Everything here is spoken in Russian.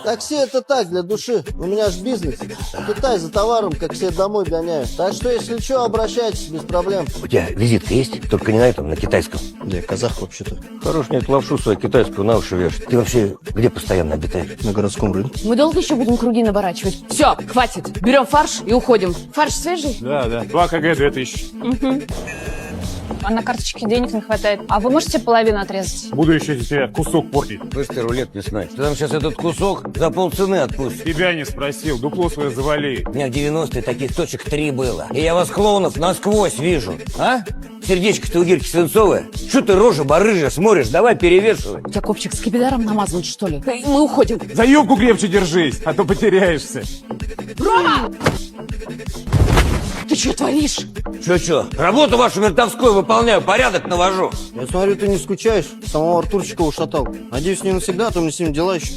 Такси это так, для души. У меня ж бизнес. В Китай за товаром, как все домой гоняю. Так что, если что, обращайтесь, без проблем. У тебя визитка есть? Только не на этом, на китайском. Я казах вообще-то. Хорош мне эту лапшу свою китайскую на уши вешать. Ты вообще где постоянно обитаешь? На городском рынке. Мы долго еще будем круги наворачивать? Все, хватит. Берем фарш и уходим. Фарш свежий? Да. 2 кг 2000. А на карточке денег не хватает. А вы можете половину отрезать? Буду еще тебе кусок портить. Слышь, ты рулет не знаешь. Ты там сейчас этот кусок за полцены отпустишь. Тебя не спросил, дупло свое завали. У меня в 90-е таких точек 3 было. И я вас, клоунов, насквозь вижу. А? Сердечко-то у Гирки свинцовое. Что ты рожа барыжа смотришь? Давай перевешивай. У тебя копчик с кипидаром намазан, что ли? Мы уходим. За юбку крепче держись, а то потеряешься. Рома! Ты что творишь? Чё? Работу вашу ментовскую выполняю, порядок навожу. Я смотрю, ты не скучаешь. Самого Артурчика ушатал. Надеюсь, не навсегда, а то мне с ним дела еще.